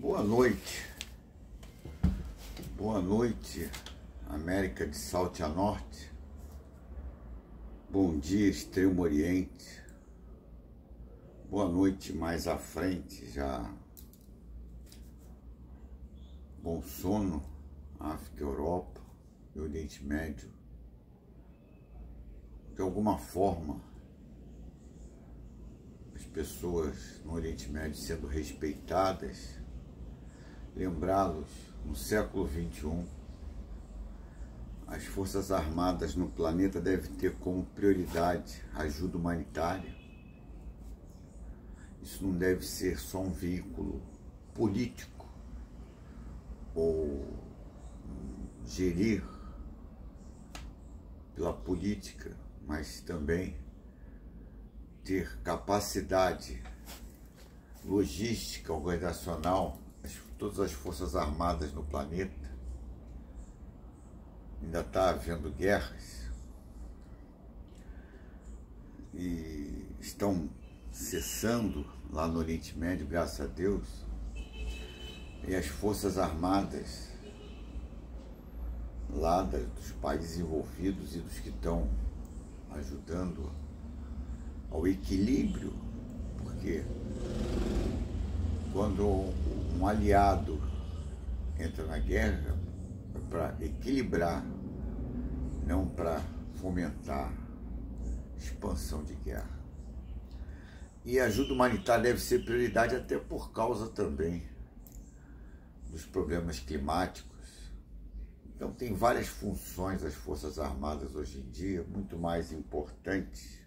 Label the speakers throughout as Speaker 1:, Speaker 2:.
Speaker 1: Boa noite, América de South a Norte. Bom dia, Extremo Oriente. Boa noite mais à frente, já. Bom sono, África, Europa e Oriente Médio. De alguma forma, as pessoas no Oriente Médio sendo respeitadas, lembrá-los, no século XXI, as Forças Armadas no planeta devem ter como prioridade a ajuda humanitária. Isso não deve ser só um veículo político ou gerir pela política, mas também ter capacidade logística, organizacional. Todas as Forças Armadas no planeta, ainda está havendo guerras e estão cessando lá no Oriente Médio, graças a Deus, e as Forças Armadas lá dos países envolvidos e dos que estão ajudando ao equilíbrio, porque quando um aliado entra na guerra é para equilibrar, não para fomentar expansão de guerra. E a ajuda humanitária deve ser prioridade até por causa também dos problemas climáticos. Então tem várias funções das Forças Armadas hoje em dia, muito mais importantes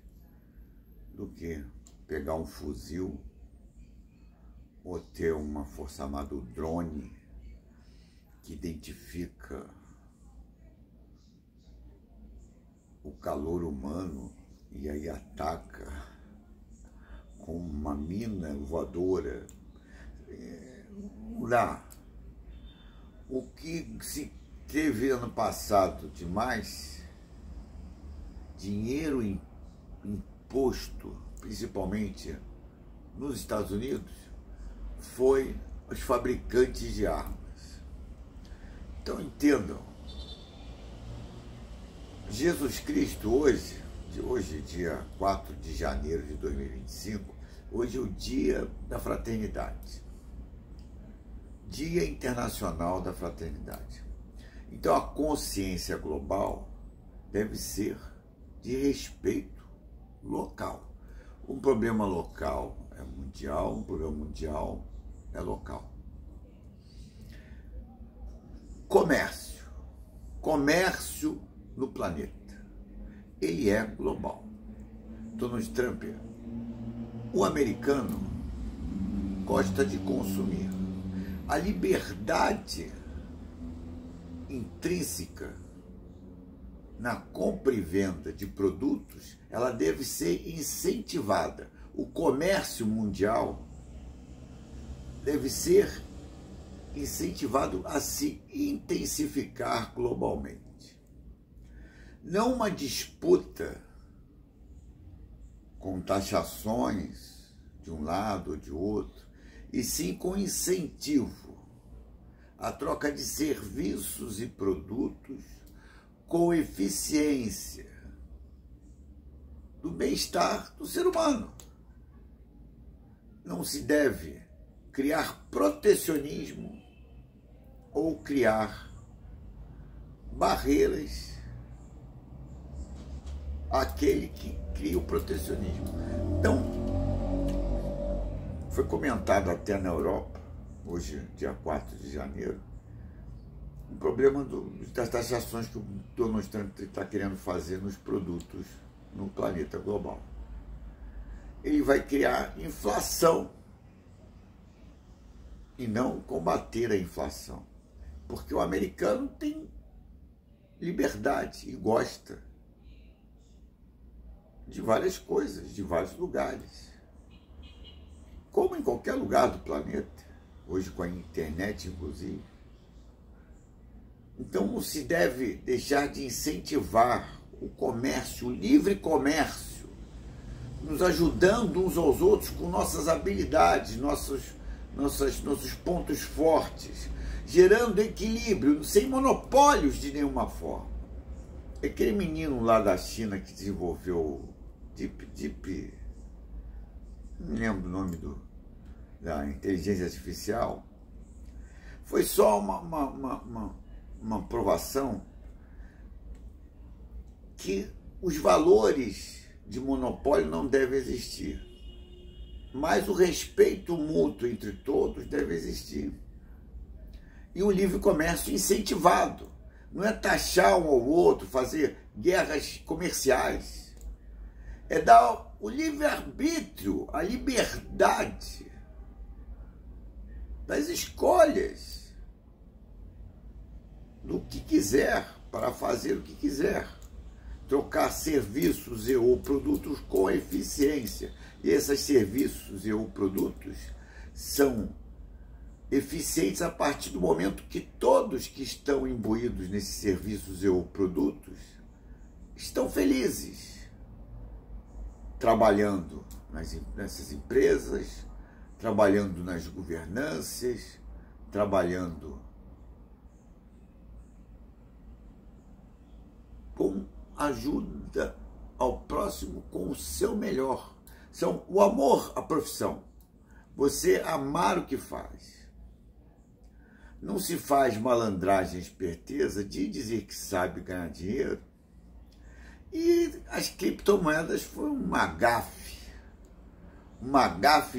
Speaker 1: do que pegar um fuzil ou ter uma força armada, o drone, que identifica o calor humano e aí ataca com uma mina voadora. Lá, o que se teve ano passado de mais dinheiro imposto, principalmente nos Estados Unidos, foi os fabricantes de armas. Então entendam, Jesus Cristo hoje, dia 4 de janeiro de 2025, hoje é o dia da fraternidade, Dia Internacional da Fraternidade. Então a consciência global deve ser de respeito local. Um problema local é mundial, um problema mundial é local. Comércio no planeta, ele é global. Donald Trump, o americano gosta de consumir. A liberdade intrínseca na compra e venda de produtos, ela deve ser incentivada. O comércio mundial deve ser incentivado a se intensificar globalmente. Não uma disputa com taxações de um lado ou de outro, e sim com incentivo à troca de serviços e produtos com eficiência do bem-estar do ser humano. Não se deve criar protecionismo ou criar barreiras àquele que cria o protecionismo. Então, foi comentado até na Europa, hoje, dia 4 de janeiro, o problema das taxações que o Donald Trump está querendo fazer nos produtos no planeta global. Ele vai criar inflação e não combater a inflação, porque o americano tem liberdade e gosta de várias coisas, de vários lugares, como em qualquer lugar do planeta, hoje com a internet inclusive. Então não se deve deixar de incentivar o comércio, o livre comércio, nos ajudando uns aos outros com nossas habilidades, nossos pontos fortes, gerando equilíbrio, sem monopólios de nenhuma forma. Aquele menino lá da China que desenvolveu Deep, não me lembro o nome da inteligência artificial, foi só uma provação que os valores de monopólio não devem existir, mas o respeito mútuo entre todos deve existir. E o livre comércio incentivado, não é taxar um ao outro, fazer guerras comerciais, é dar o livre-arbítrio, a liberdade das escolhas do que quiser, para fazer o que quiser, trocar serviços e ou produtos com eficiência. E esses serviços e ou produtos são eficientes a partir do momento que todos que estão imbuídos nesses serviços e ou produtos estão felizes, trabalhando nessas empresas, trabalhando nas governanças, trabalhando com ajuda ao próximo com o seu melhor. São o amor à profissão, você amar o que faz. Não se faz malandragem, esperteza de dizer que sabe ganhar dinheiro. E as criptomoedas foi uma gafe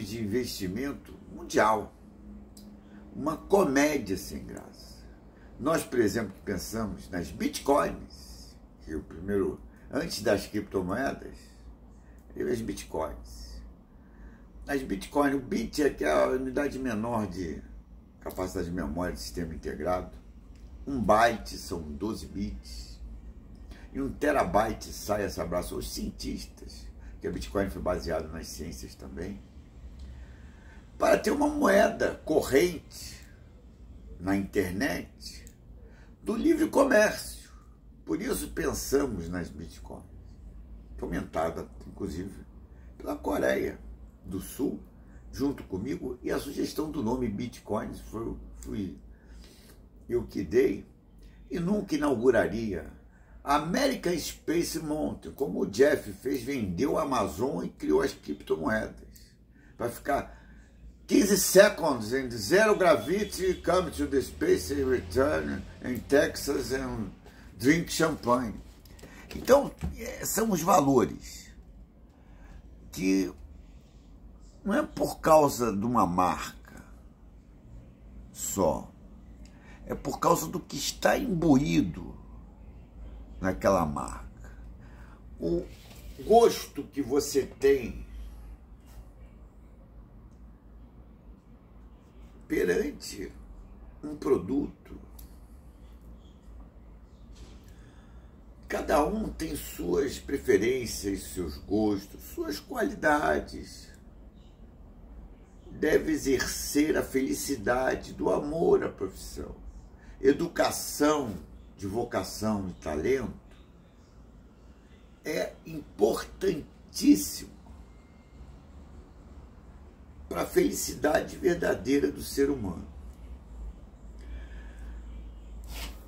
Speaker 1: de investimento mundial, uma comédia sem graça. Nós, por exemplo, pensamos nas bitcoins, que o primeiro, antes das criptomoedas, as bitcoins. As bitcoins, o bit é que é a unidade menor de capacidade de memória de sistema integrado. 1 byte são 12 bits. E 1 terabyte sai essa abraço aos cientistas, que a Bitcoin foi baseada nas ciências também, para ter uma moeda corrente na internet do livre comércio. Por isso pensamos nas Bitcoins, fomentada inclusive pela Coreia do Sul, junto comigo, e a sugestão do nome Bitcoins fui eu que dei, e nunca inauguraria a American Space Mountain, como o Jeff fez, vendeu a Amazon e criou as criptomoedas. Vai ficar 15 seconds and zero gravity, come to the space and return in Texas and drink champagne. Então, são os valores que não é por causa de uma marca só, é por causa do que está imbuído naquela marca. O gosto que você tem perante um produto. Cada um tem suas preferências, seus gostos, suas qualidades. Deve exercer a felicidade do amor à profissão. Educação de vocação e talento é importantíssimo para a felicidade verdadeira do ser humano.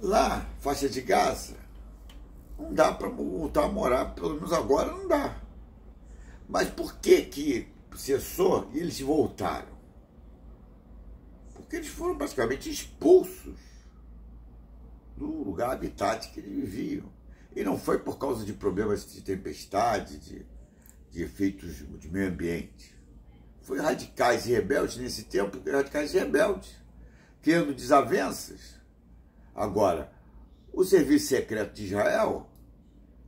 Speaker 1: Lá, faixa de Gaza, não dá para voltar a morar, pelo menos agora não dá. Mas por que cessou e eles voltaram? Porque eles foram basicamente expulsos do lugar habitat que eles viviam. E não foi por causa de problemas de tempestade, de efeitos de meio ambiente. Foi radicais e rebeldes nesse tempo, radicais e rebeldes, criando desavenças. Agora, o Serviço Secreto de Israel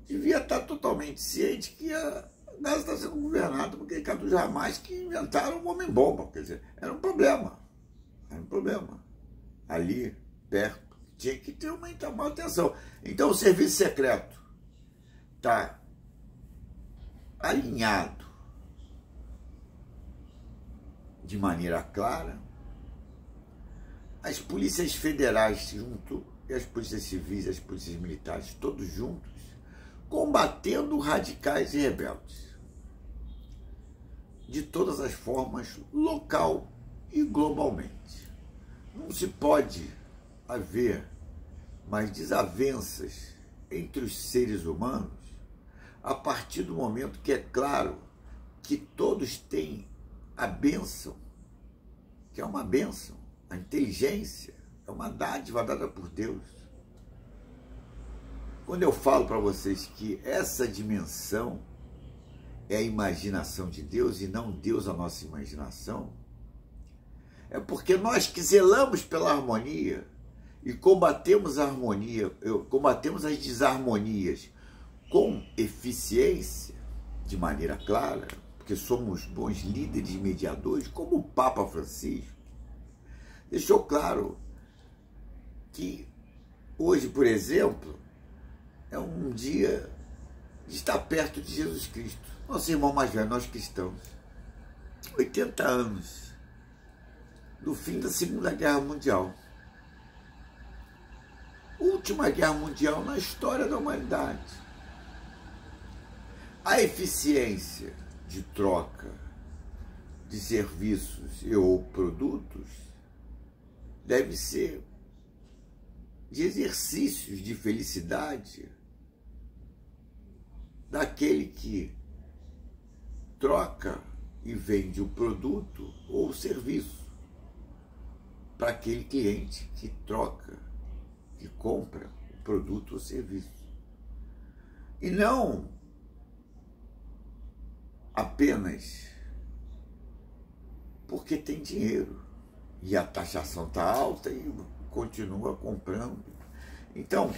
Speaker 1: devia estar totalmente ciente que a Gaza está sendo governada por aquele dos Hamas que inventaram o homem-bomba. Quer dizer, era um problema. Era um problema. Ali, perto, tinha que ter uma atenção. Então, o Serviço Secreto está alinhado de maneira clara, as polícias federais junto, e as polícias civis, as polícias militares, todos juntos, combatendo radicais e rebeldes, de todas as formas, local e globalmente. Não se pode haver mais desavenças entre os seres humanos a partir do momento que é claro que todos têm a bênção, que é uma bênção, a inteligência é uma dádiva dada por Deus. Quando eu falo para vocês que essa dimensão é a imaginação de Deus e não Deus a nossa imaginação, é porque nós que zelamos pela harmonia e combatemos a harmonia, combatemos as desarmonias com eficiência, de maneira clara, porque somos bons líderes e mediadores, como o Papa Francisco deixou claro que hoje, por exemplo, é um dia de estar perto de Jesus Cristo, nosso irmão mais velho, nós cristãos. 80 anos do fim da Segunda Guerra Mundial. Última guerra mundial na história da humanidade. A eficiência de troca de serviços e ou produtos deve ser de exercícios de felicidade daquele que troca e vende o produto ou o serviço para aquele cliente que troca, que compra o produto ou serviço. E não apenas porque tem dinheiro e a taxação está alta e continua comprando. Então,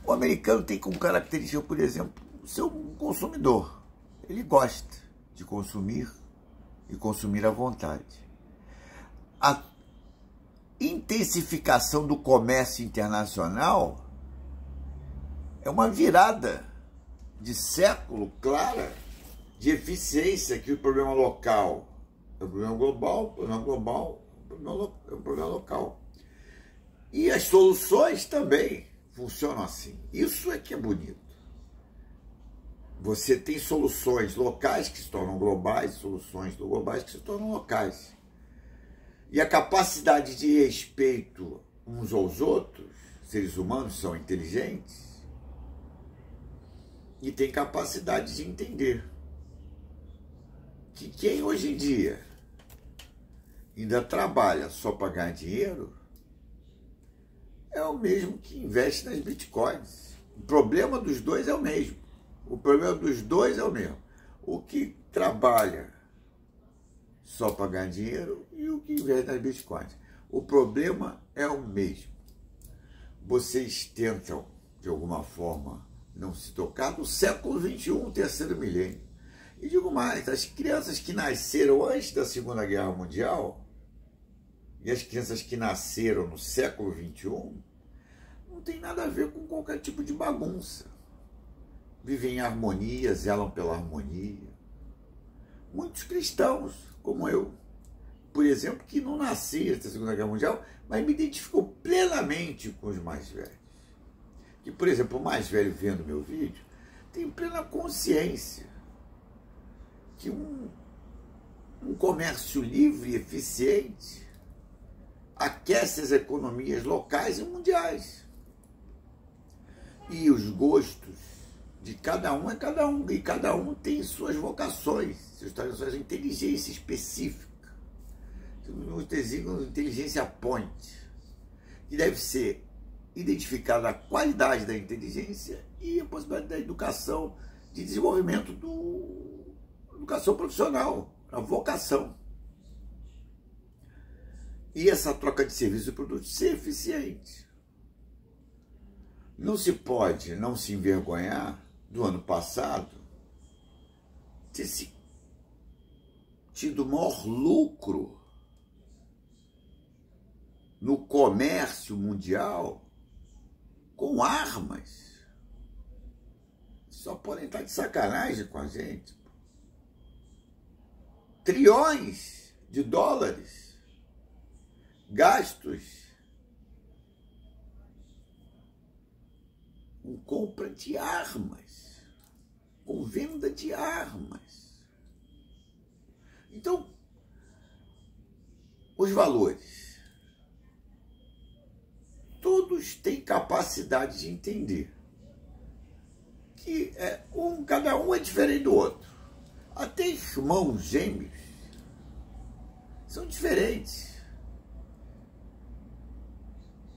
Speaker 1: o americano tem como característica, por exemplo, ser um consumidor. Ele gosta de consumir e consumir à vontade. A intensificação do comércio internacional é uma virada de século clara de eficiência, que o problema local é o problema global, o problema global é o problema local. E as soluções também funcionam assim. Isso é que é bonito. Você tem soluções locais que se tornam globais, soluções globais que se tornam locais. E a capacidade de respeito uns aos outros, seres humanos são inteligentes e têm capacidade de entender que quem hoje em dia ainda trabalha só para ganhar dinheiro é o mesmo que investe nas bitcoins. O problema dos dois é o mesmo. O problema dos dois é o mesmo. O que trabalha só para ganhar dinheiro e o que investe nas bitcoins. O problema é o mesmo. Vocês tentam, de alguma forma, não se tocar no século XXI, o terceiro milênio. E digo mais, as crianças que nasceram antes da Segunda Guerra Mundial e as crianças que nasceram no século XXI não tem nada a ver com qualquer tipo de bagunça. Vivem em harmonia, zelam pela harmonia. Muitos cristãos, como eu, por exemplo, que não nasci antes da Segunda Guerra Mundial, mas me identificou plenamente com os mais velhos. Que, por exemplo, o mais velho vendo meu vídeo tem plena consciência que um comércio livre e eficiente aquece as economias locais e mundiais. E os gostos de cada um é cada um, e cada um tem suas vocações, suas inteligência específica. Nos designam inteligência point, que deve ser identificada a qualidade da inteligência e a possibilidade da educação, de desenvolvimento educação profissional, a vocação. E essa troca de serviço e produto ser eficiente. Não se pode não se envergonhar do ano passado ter tido maior lucro no comércio mundial com armas. Só podem estar de sacanagem com a gente. Trilhões de dólares gastos com compra de armas, com venda de armas. Então, os valores. Todos têm capacidade de entender que cada um é diferente do outro. Até irmãos gêmeos são diferentes.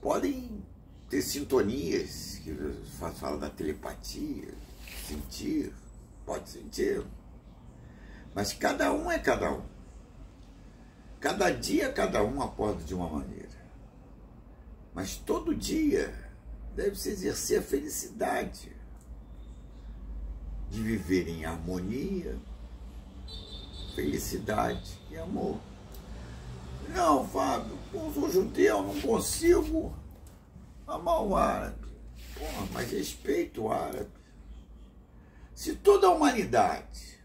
Speaker 1: Podem ter sintonias, que fala da telepatia, sentir, pode sentir. Mas cada um é cada um. Cada dia, cada um acorda de uma maneira. Mas todo dia deve-se exercer a felicidade de viver em harmonia, felicidade e amor. Não, Fábio, eu sou judeu, não consigo amar o árabe. Porra, mas respeito o árabe. Se toda a humanidade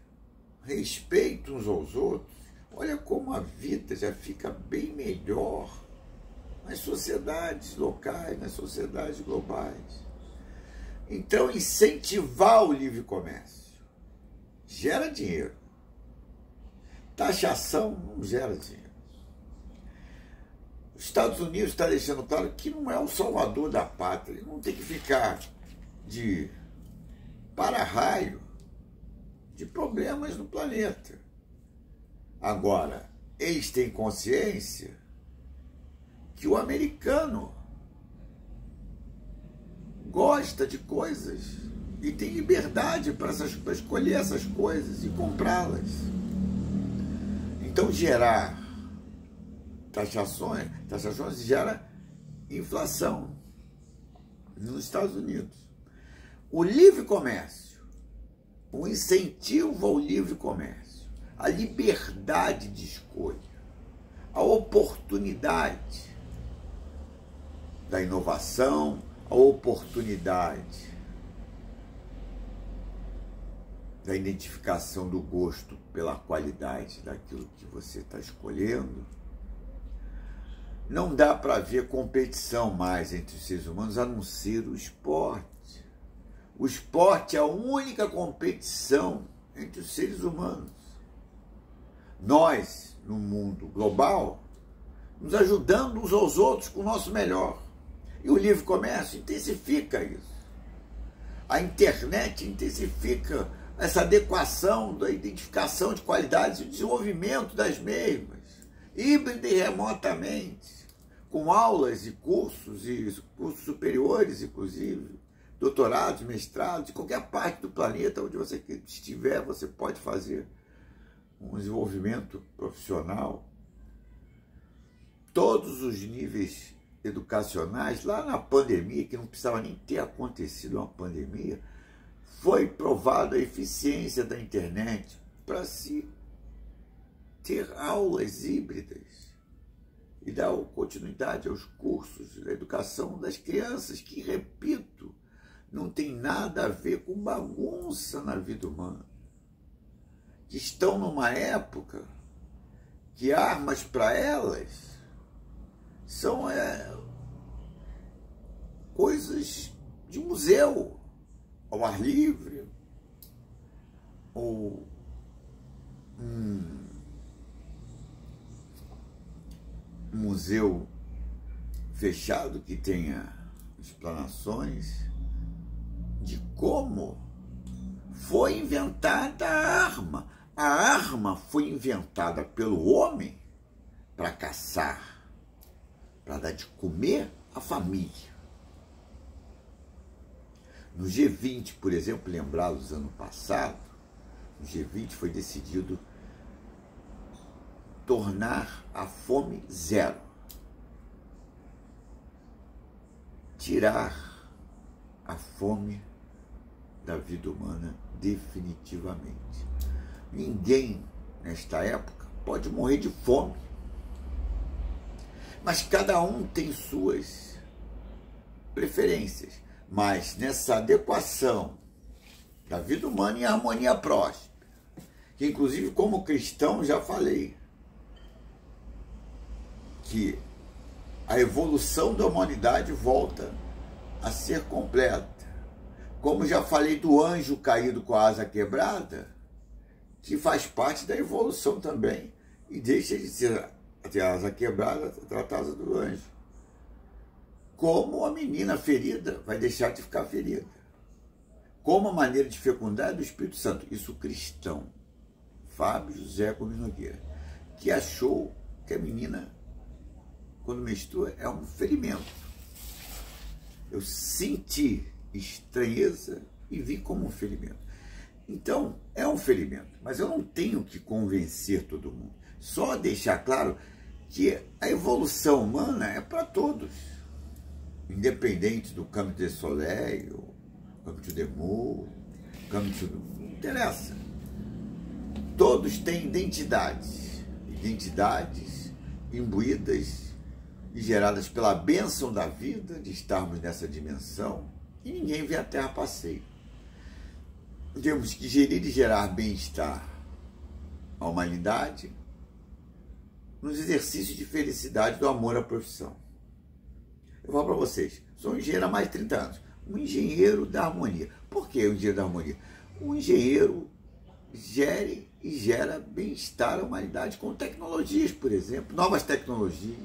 Speaker 1: respeita uns aos outros, olha como a vida já fica bem melhor nas sociedades locais, nas sociedades globais. Então, incentivar o livre comércio gera dinheiro. Taxação não gera dinheiro. Os Estados Unidos está deixando claro que não é o salvador da pátria. Não tem que ficar de para-raio de problemas no planeta. Agora, eles têm consciência que o americano gosta de coisas e tem liberdade para escolher essas coisas e comprá-las. Então, gerar taxações gera inflação nos Estados Unidos. O livre comércio, o incentivo ao livre comércio, a liberdade de escolha, a oportunidade da inovação, a oportunidade da identificação do gosto pela qualidade daquilo que você está escolhendo. Não dá para ver competição mais entre os seres humanos, a não ser o esporte. O esporte é a única competição entre os seres humanos. Nós, no mundo global, nos ajudando uns aos outros com o nosso melhor. E o livre comércio intensifica isso. A internet intensifica essa adequação da identificação de qualidades e o desenvolvimento das mesmas, híbrida e remotamente, com aulas e cursos superiores, inclusive, doutorados, mestrados, de qualquer parte do planeta onde você estiver, você pode fazer um desenvolvimento profissional. Todos os níveis educacionais, lá na pandemia, que não precisava nem ter acontecido uma pandemia, foi provada a eficiência da internet para se ter aulas híbridas e dar continuidade aos cursos da educação das crianças, que, repito, não tem nada a ver com bagunça na vida humana, que estão numa época que armas para elas são coisas de museu, ao ar livre, ou um museu fechado que tenha explanações de como foi inventada a arma. A arma foi inventada pelo homem para caçar, para dar de comer à família. No G20, por exemplo, lembrados do ano passado, no G20 foi decidido tornar a fome zero. Tirar a fome da vida humana definitivamente. Ninguém, nesta época, pode morrer de fome. Mas cada um tem suas preferências. Mas nessa adequação da vida humana em harmonia próspera, que inclusive como cristão já falei, que a evolução da humanidade volta a ser completa. Como já falei do anjo caído com a asa quebrada, que faz parte da evolução também, e deixa de ser ter a asa quebrada, tratar a asa do anjo. Como a menina ferida vai deixar de ficar ferida. Como a maneira de fecundar é do Espírito Santo. Isso cristão. Fábio José Gomes Nogueira, que achou que a menina, quando menstrua, é um ferimento. Eu senti estranheza e vi como um ferimento. Então, é um ferimento, mas eu não tenho que convencer todo mundo. Só deixar claro que a evolução humana é para todos, independente do Camp de Soleil, Camp de Demur, não interessa. Todos têm identidades imbuídas e geradas pela bênção da vida, de estarmos nessa dimensão, e ninguém vê a Terra passeio. Temos que gerir e gerar bem-estar à humanidade nos exercícios de felicidade do amor à profissão. Eu falo para vocês, sou um engenheiro há mais de 30 anos, um engenheiro da harmonia. Por que o engenheiro da harmonia? O engenheiro gere e gera bem-estar à humanidade com tecnologias, por exemplo, novas tecnologias,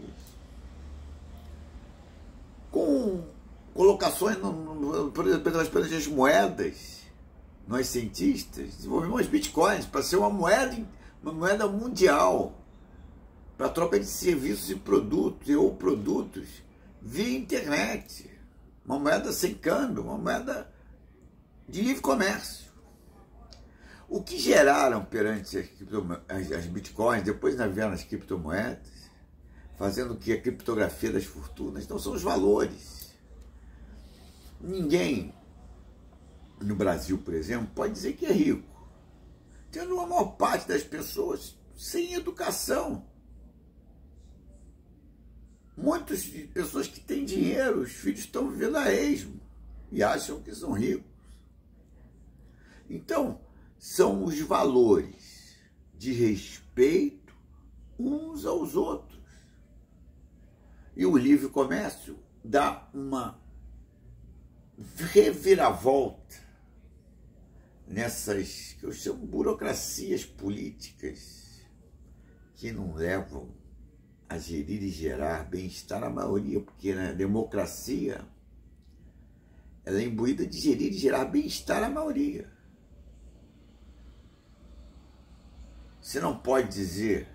Speaker 1: com colocações, por exemplo, das moedas. Nós cientistas desenvolvemos bitcoins para ser uma moeda mundial, para troca de serviços e produtos, ou produtos via internet, uma moeda sem câmbio, uma moeda de livre comércio. O que geraram perante as bitcoins, depois vieram as criptomoedas, fazendo que a criptografia das fortunas, então são os valores. Ninguém no Brasil, por exemplo, pode dizer que é rico, tendo a maior parte das pessoas sem educação. Muitas pessoas que têm dinheiro, os filhos estão vivendo a esmo e acham que são ricos. Então, são os valores de respeito uns aos outros. E o livre comércio dá uma reviravolta nessas, que eu chamo, burocracias políticas, que não levam a gerir e gerar bem-estar à maioria, porque na democracia ela é imbuída de gerir e gerar bem-estar à maioria. Você não pode dizer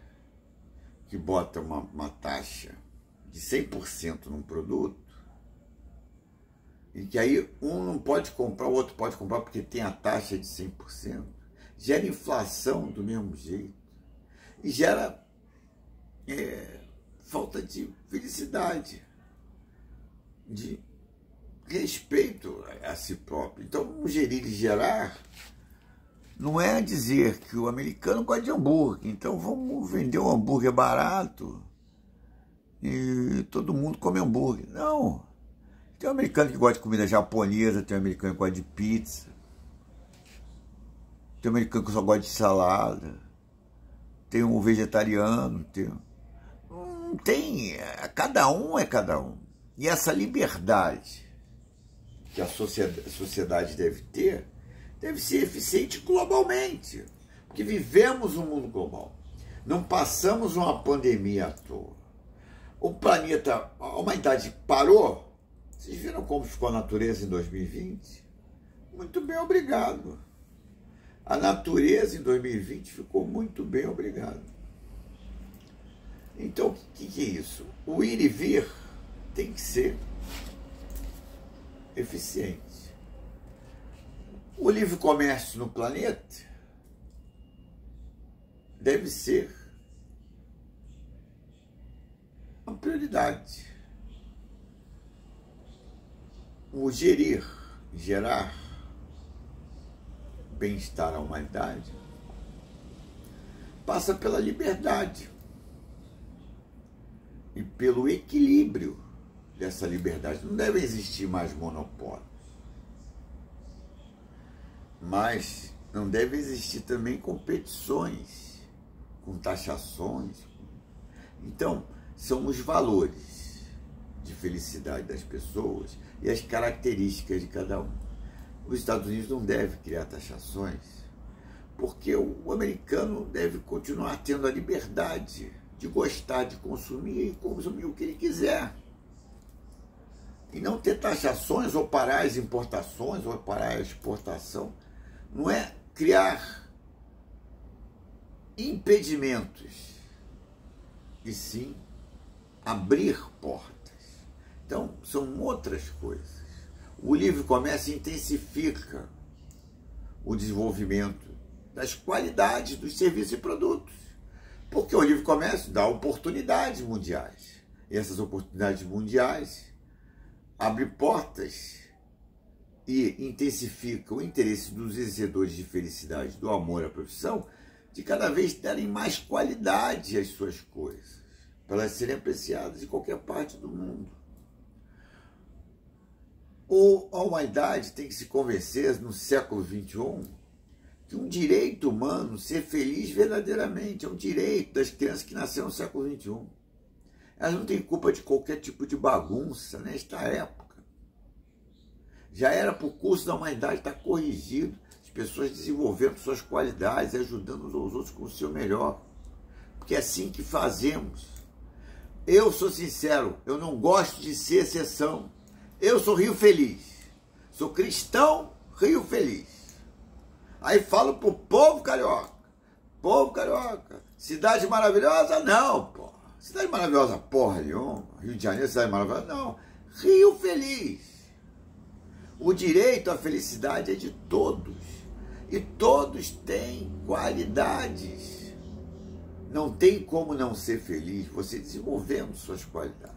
Speaker 1: que bota uma taxa de 100% num produto e que aí um não pode comprar, o outro pode comprar porque tem a taxa de 100%. Gera inflação do mesmo jeito e gera falta de felicidade, de respeito a si próprio. Então, o gerir e gerar não é dizer que o americano gosta de hambúrguer, então vamos vender um hambúrguer barato e todo mundo come hambúrguer. Não. Tem um americano que gosta de comida japonesa, tem um americano que gosta de pizza, tem um americano que só gosta de salada, tem um vegetariano, não tem, cada um é cada um. E essa liberdade que a sociedade deve ter, deve ser eficiente globalmente, porque vivemos um mundo global. Não passamos uma pandemia à toa. O planeta, a humanidade parou. Vocês viram como ficou a natureza em 2020? Muito bem, obrigado. A natureza em 2020 ficou muito bem, obrigado. Então, o que é isso? O ir e vir tem que ser eficiente. O livre comércio no planeta deve ser uma prioridade. O gerar bem-estar à humanidade passa pela liberdade e pelo equilíbrio dessa liberdade. Não deve existir mais monopólios, mas não deve existir também competições com taxações. Então, são os valores de felicidade das pessoas e as características de cada um. Os Estados Unidos não devem criar taxações, porque o americano deve continuar tendo a liberdade de gostar de consumir e consumir o que ele quiser. E não ter taxações ou parar as importações ou parar a exportação. Não é criar impedimentos, e sim abrir portas. Então, são outras coisas. O livre comércio intensifica o desenvolvimento das qualidades dos serviços e produtos, porque o livre comércio dá oportunidades mundiais. E essas oportunidades mundiais abrem portas e intensificam o interesse dos exercedores de felicidade, do amor à profissão, de cada vez darem mais qualidade às suas coisas, para elas serem apreciadas em qualquer parte do mundo. A humanidade tem que se convencer, no século XXI, que um direito humano ser feliz verdadeiramente, é um direito das crianças que nasceram no século XXI. Elas não têm culpa de qualquer tipo de bagunça nesta época. Já era para o curso da humanidade estar corrigido, as pessoas desenvolvendo suas qualidades, ajudando uns aos outros com o seu melhor. Porque é assim que fazemos. Eu sou sincero, eu não gosto de ser exceção. Eu sou Rio Feliz. Sou cristão, Rio Feliz. Aí falo pro povo carioca. Povo carioca. Cidade maravilhosa? Não, porra. Cidade maravilhosa, porra nenhuma. Rio de Janeiro, cidade maravilhosa? Não. Rio Feliz. O direito à felicidade é de todos. E todos têm qualidades. Não tem como não ser feliz você desenvolvendo suas qualidades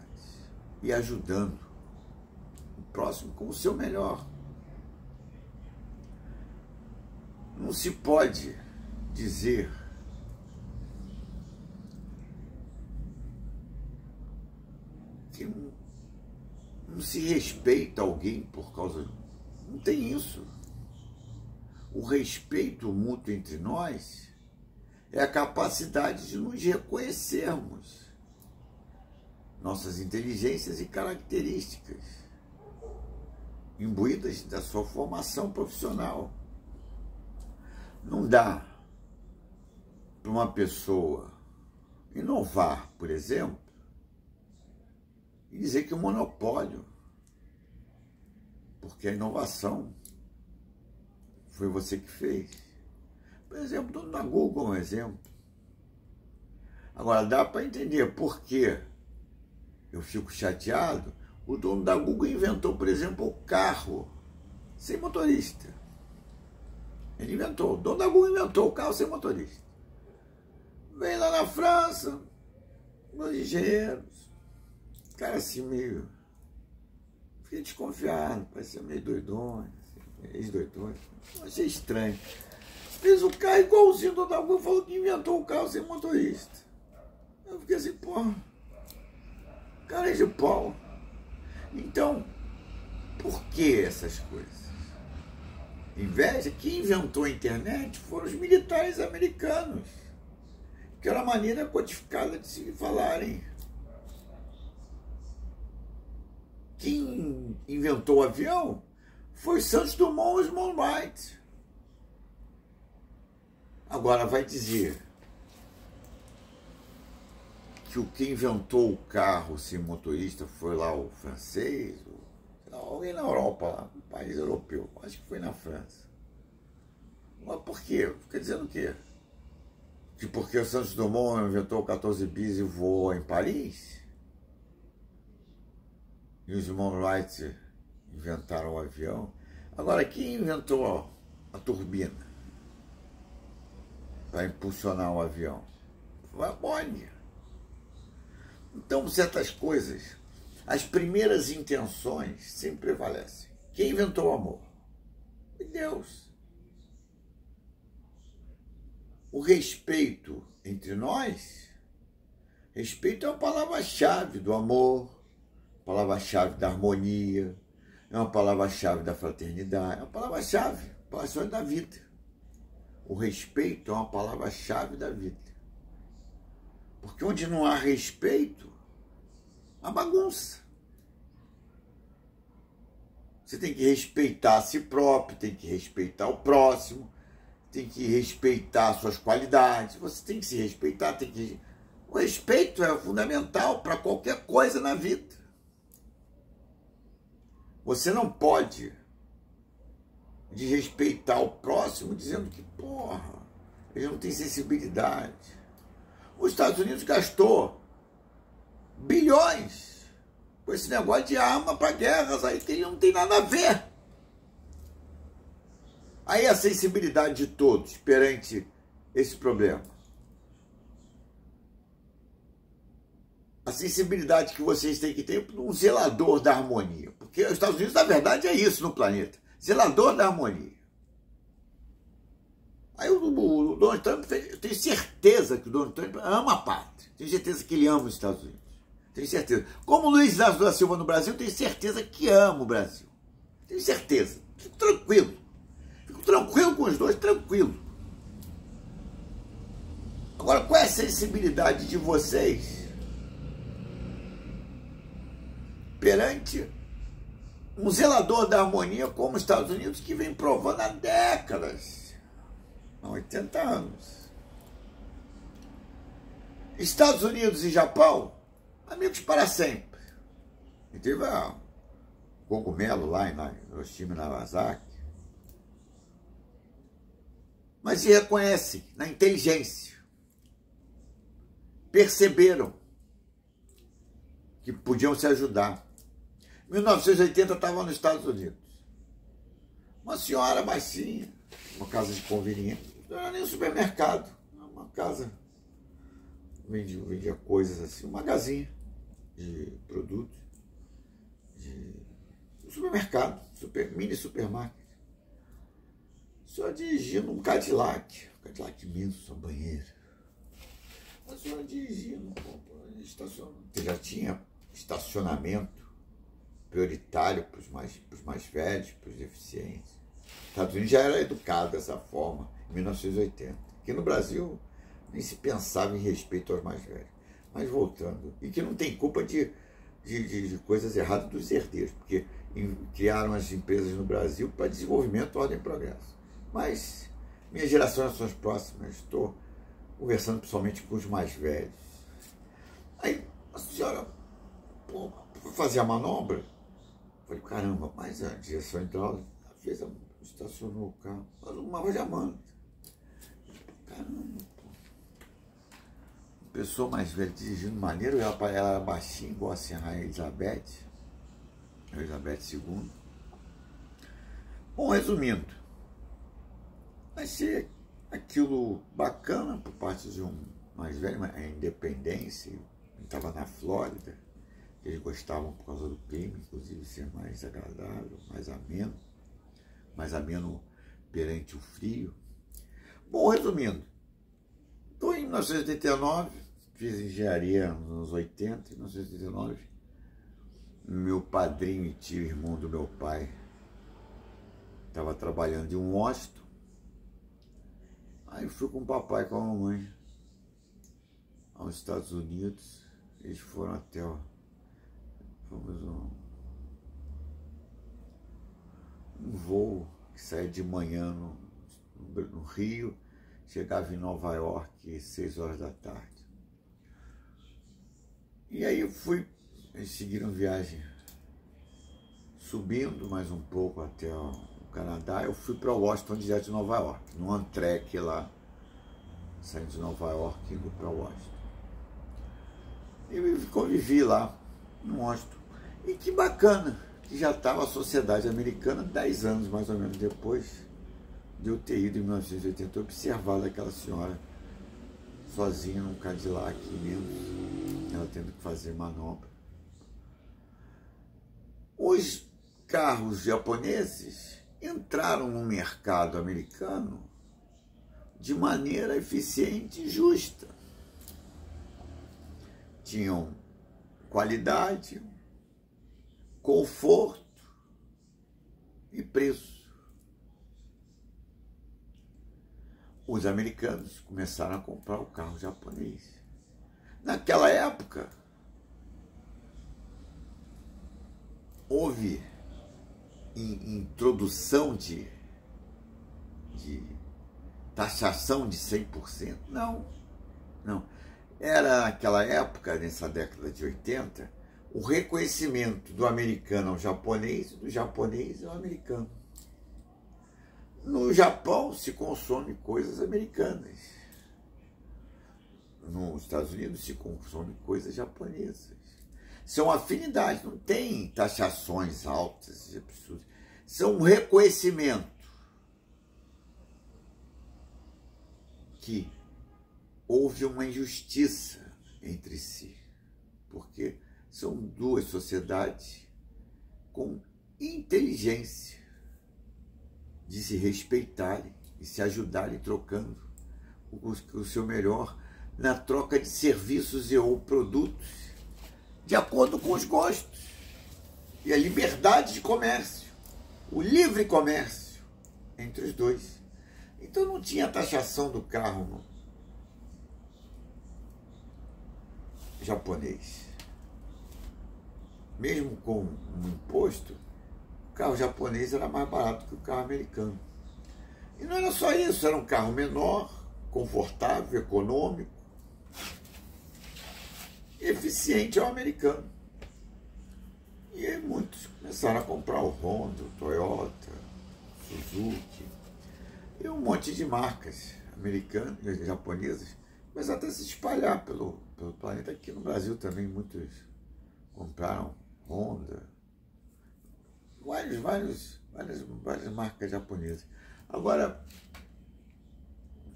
Speaker 1: e ajudando o próximo com o seu melhor. Não se pode dizer que não se respeita alguém por causa... Não tem isso. O respeito mútuo entre nós é a capacidade de nos reconhecermos, nossas inteligências e características, imbuídas da sua formação profissional. Não dá para uma pessoa inovar, por exemplo, e dizer que é um monopólio, porque a inovação foi você que fez. Por exemplo, o dono da Google é um exemplo. Agora, dá para entender por que eu fico chateado. O dono da Google inventou, por exemplo, o carro sem motorista. Ele inventou, o dono da Google inventou o carro sem motorista. Vem lá na França, os engenheiros, cara assim meio... Fiquei desconfiado, parecia meio doidões, assim, ex-doidões. Achei estranho. Fez o carro igualzinho, o dono da Google falou que inventou o carro sem motorista. Eu fiquei assim, porra, cara de pau. Então, por que essas coisas? Inveja, quem inventou a internet foram os militares americanos, que era a maneira codificada de se falarem. Quem inventou o avião foi Santos Dumont e Osmond Wright. Agora vai dizer que o que inventou o carro sem motorista foi lá o francês, alguém na Europa, lá, um país europeu, acho que foi na França. Mas por quê? Fica dizendo o quê? Que porque o Santos Dumont inventou o 14 bis e voou em Paris? E os Osmond Wright inventaram o avião? Agora, quem inventou a turbina para impulsionar o avião? Foi a Boeing. Então, certas coisas, as primeiras intenções sempre prevalecem. Quem inventou o amor? Foi Deus. O respeito entre nós, respeito é uma palavra-chave do amor, palavra-chave da harmonia, é uma palavra-chave da fraternidade, é uma palavra-chave da vida. O respeito é uma palavra-chave da vida. Porque onde não há respeito, há bagunça. Você tem que respeitar a si próprio, tem que respeitar o próximo, tem que respeitar suas qualidades, você tem que se respeitar, tem que... O respeito é fundamental para qualquer coisa na vida. Você não pode desrespeitar o próximo dizendo que, porra, ele não tem sensibilidade. Os Estados Unidos gastou bilhões com esse negócio de arma para guerras aí que não tem nada a ver. Aí a sensibilidade de todos perante esse problema. A sensibilidade que vocês têm que ter um zelador da harmonia. Porque os Estados Unidos, na verdade, é isso no planeta. Zelador da harmonia. Aí o Donald Trump, eu tenho certeza que o Donald Trump ama a pátria. Tenho certeza que ele ama os Estados Unidos. Tenho certeza. Como o Luiz Inácio da Silva no Brasil, tenho certeza que ama o Brasil. Tenho certeza. Fico tranquilo. Fico tranquilo com os dois, tranquilo. Agora, qual é a sensibilidade de vocês perante um zelador da harmonia como os Estados Unidos, que vem provando há décadas, há 80 anos. Estados Unidos e Japão, amigos para sempre. E teve cogumelo lá em Hiroshima e Nagasaki. Mas se reconhecem na inteligência. Perceberam que podiam se ajudar. Em 1980 estava nos Estados Unidos. Uma senhora baixinha, uma casa de conveniência, não era nem um supermercado, uma casa, vendia coisas assim, um magazinho de produtos, um supermercado, mini supermarket. Só dirigindo um Cadillac imenso, a banheira. A senhora dirigindo, já tinha estacionamento prioritário para os mais velhos, para os deficientes. Os Estados Unidos já era educado dessa forma em 1980. Aqui no Brasil nem se pensava em respeito aos mais velhos. Mas voltando, e que não tem culpa de coisas erradas dos herdeiros, porque criaram as empresas no Brasil para desenvolvimento, ordem e progresso. Mas minhas gerações próximas, estou conversando principalmente com os mais velhos. Aí a senhora foi fazer a manobra. Falei, caramba, mas a direção hidráulica estacionou o carro. Mas uma voz de amante. Caramba, pô. Uma pessoa mais velha dirigindo maneiro, ela era baixinha, igual assim a Rainha Elizabeth II. Bom, resumindo, achei aquilo bacana por parte de um mais velho, a independência. Ele estava na Flórida. Eles gostavam por causa do clima, inclusive ser mais agradável, mais ameno perante o frio. Bom, resumindo, estou em 1989, fiz engenharia nos anos 80, em 1989, meu padrinho e tio, irmão do meu pai, estava trabalhando em um Washington. Aí fui com o papai e com a mamãe aos Estados Unidos. Eles foram até um voo que saía de manhã no Rio, chegava em Nova York 6 horas da tarde. E aí eu fui, eles seguiram viagem subindo mais um pouco até o Canadá. Eu fui para Washington, direto de Nova York, num Amtrak lá, saindo de Nova York, indo para Washington. E convivi lá no Washington. E que bacana que já estava a sociedade americana 10 anos mais ou menos depois de eu ter ido em 1980 observado aquela senhora sozinha num Cadillac imenso, ela tendo que fazer manobra. Os carros japoneses entraram no mercado americano de maneira eficiente e justa. Tinham qualidade, conforto e preço. Os americanos começaram a comprar o carro japonês. Naquela época, houve introdução de taxação de 100%. Não. Era naquela época, nessa década de 80, o reconhecimento do americano ao japonês e do japonês ao americano. No Japão se consome coisas americanas. Nos Estados Unidos se consome coisas japonesas. São afinidades, não tem taxações altas e absurdas. São um reconhecimento que houve uma injustiça entre si, porque são duas sociedades com inteligência de se respeitarem e se ajudarem trocando o seu melhor na troca de serviços e ou produtos de acordo com os gostos e a liberdade de comércio, o livre comércio entre os dois. Então não tinha taxação do carro japonês. Mesmo com um imposto, o carro japonês era mais barato que o carro americano. E não era só isso, era um carro menor, confortável, econômico, eficiente ao americano. E aí muitos começaram a comprar o Honda, o Toyota, o Suzuki, e um monte de marcas americanas e japonesas, mas até se espalhar pelo planeta. Aqui no Brasil também muitos compraram Honda, várias marcas japonesas. Agora,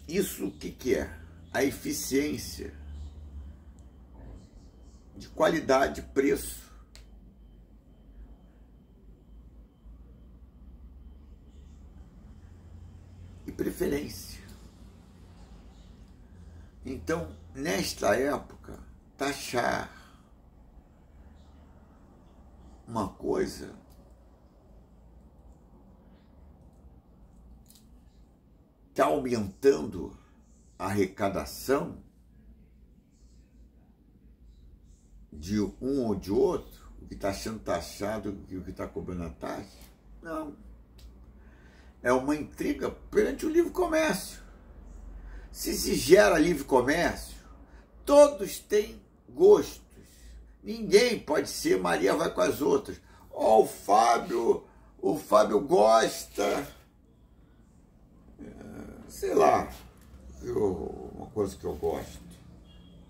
Speaker 1: isso o que é? A eficiência de qualidade, preço. E preferência. Então, nesta época, taxar uma coisa está aumentando a arrecadação de um ou de outro, o que está sendo taxado e o que está cobrando a taxa? Não. É uma intriga perante o livre comércio. Se gera livre comércio, todos têm gostos. Ninguém pode ser Maria vai com as outras. O Fábio gosta, sei lá, uma coisa que eu gosto.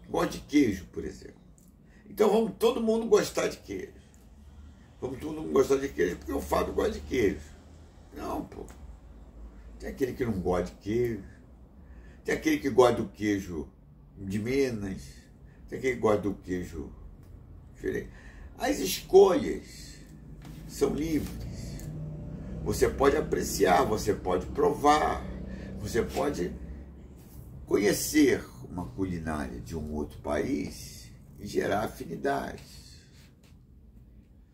Speaker 1: Gosto de queijo, por exemplo. Então vamos todo mundo gostar de queijo. Vamos todo mundo gostar de queijo porque o Fábio gosta de queijo. Não, pô. Tem aquele que não gosta de queijo. Tem aquele que gosta do queijo de Minas. Tem aquele que gosta do queijo diferente. As escolhas são livres. Você pode apreciar, você pode provar, você pode conhecer uma culinária de um outro país e gerar afinidades.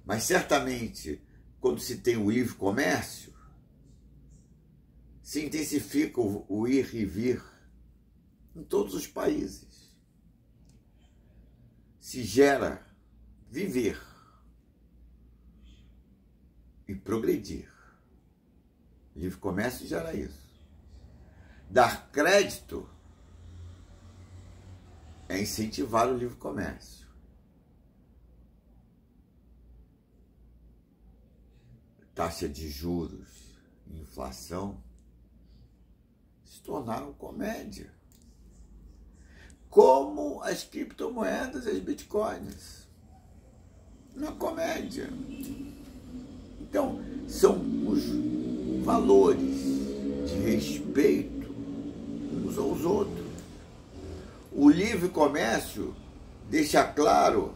Speaker 1: Mas certamente, quando se tem o livre comércio, se intensifica o ir e vir em todos os países. Se gera viver e progredir. O livre comércio gera isso. Dar crédito é incentivar o livre comércio. Taxa de juros e inflação se tornaram comédia. Como as criptomoedas e as bitcoins. Uma comédia. Então, são os valores de respeito uns aos outros. O livre comércio deixa claro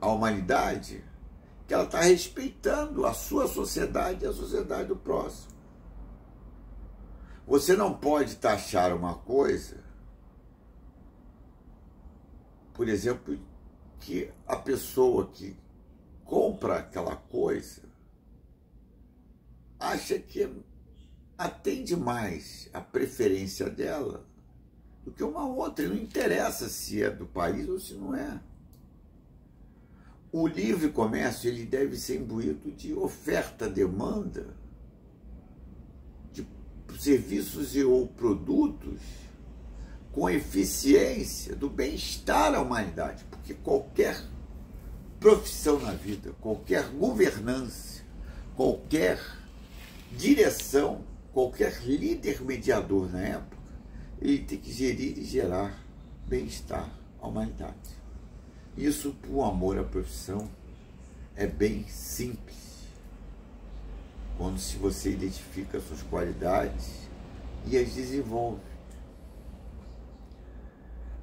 Speaker 1: à humanidade que ela está respeitando a sua sociedade e a sociedade do próximo. Você não pode taxar uma coisa, por exemplo, que a pessoa que compra aquela coisa acha que atende mais a preferência dela do que uma outra. E não interessa se é do país ou se não é. O livre comércio ele deve ser imbuído de oferta-demanda de serviços e ou produtos com eficiência do bem-estar à humanidade, porque qualquer profissão na vida, qualquer governança, qualquer direção, qualquer líder mediador na época, ele tem que gerir e gerar bem-estar à humanidade. Isso, por amor à profissão, é bem simples. Quando se você identifica as suas qualidades e as desenvolve.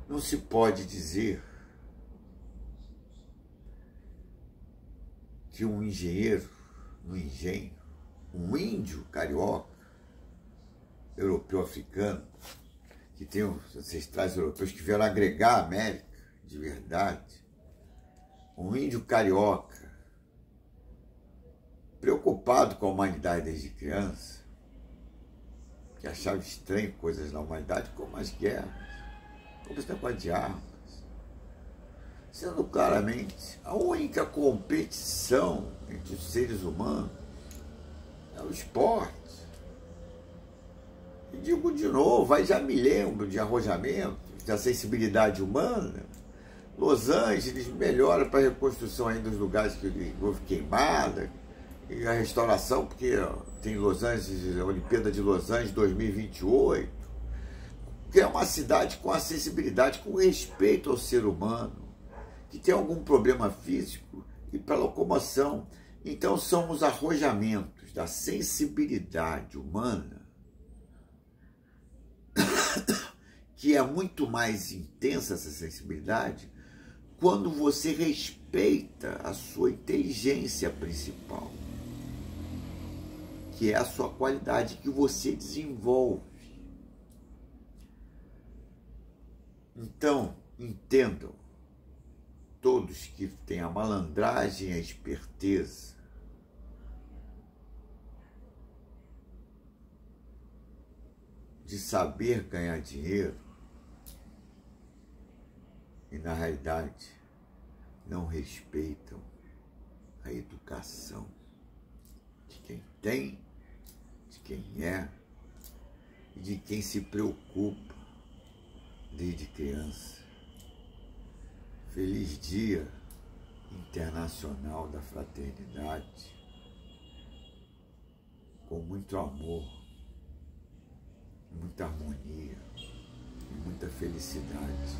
Speaker 1: Não se pode dizer que um engenheiro no engenho, um índio carioca, europeu africano, que tem os ancestrais europeus que vieram agregar a América de verdade, um índio carioca, preocupado com a humanidade desde criança, que achava estranho coisas na humanidade, como as guerras, como esse negócio de armas, sendo claramente a única competição entre os seres humanos é o esporte. E digo de novo, aí já me lembro de arrojamento, da sensibilidade humana. Los Angeles melhora para a reconstrução aí dos lugares que houve queimada, e a restauração, porque tem Los Angeles, a Olimpíada de Los Angeles 2028, que é uma cidade com acessibilidade, com respeito ao ser humano, que tem algum problema físico e para locomoção. Então são os arrojamentos da sensibilidade humana que é muito mais intensa essa sensibilidade quando você respeita a sua inteligência principal, que é a sua qualidade que você desenvolve. Então, entendam, todos que têm a malandragem e a esperteza de saber ganhar dinheiro e, na realidade, não respeitam a educação de quem tem, de quem é e de quem se preocupa desde criança. Feliz Dia Internacional da Fraternidade, com muito amor, muita harmonia e muita felicidade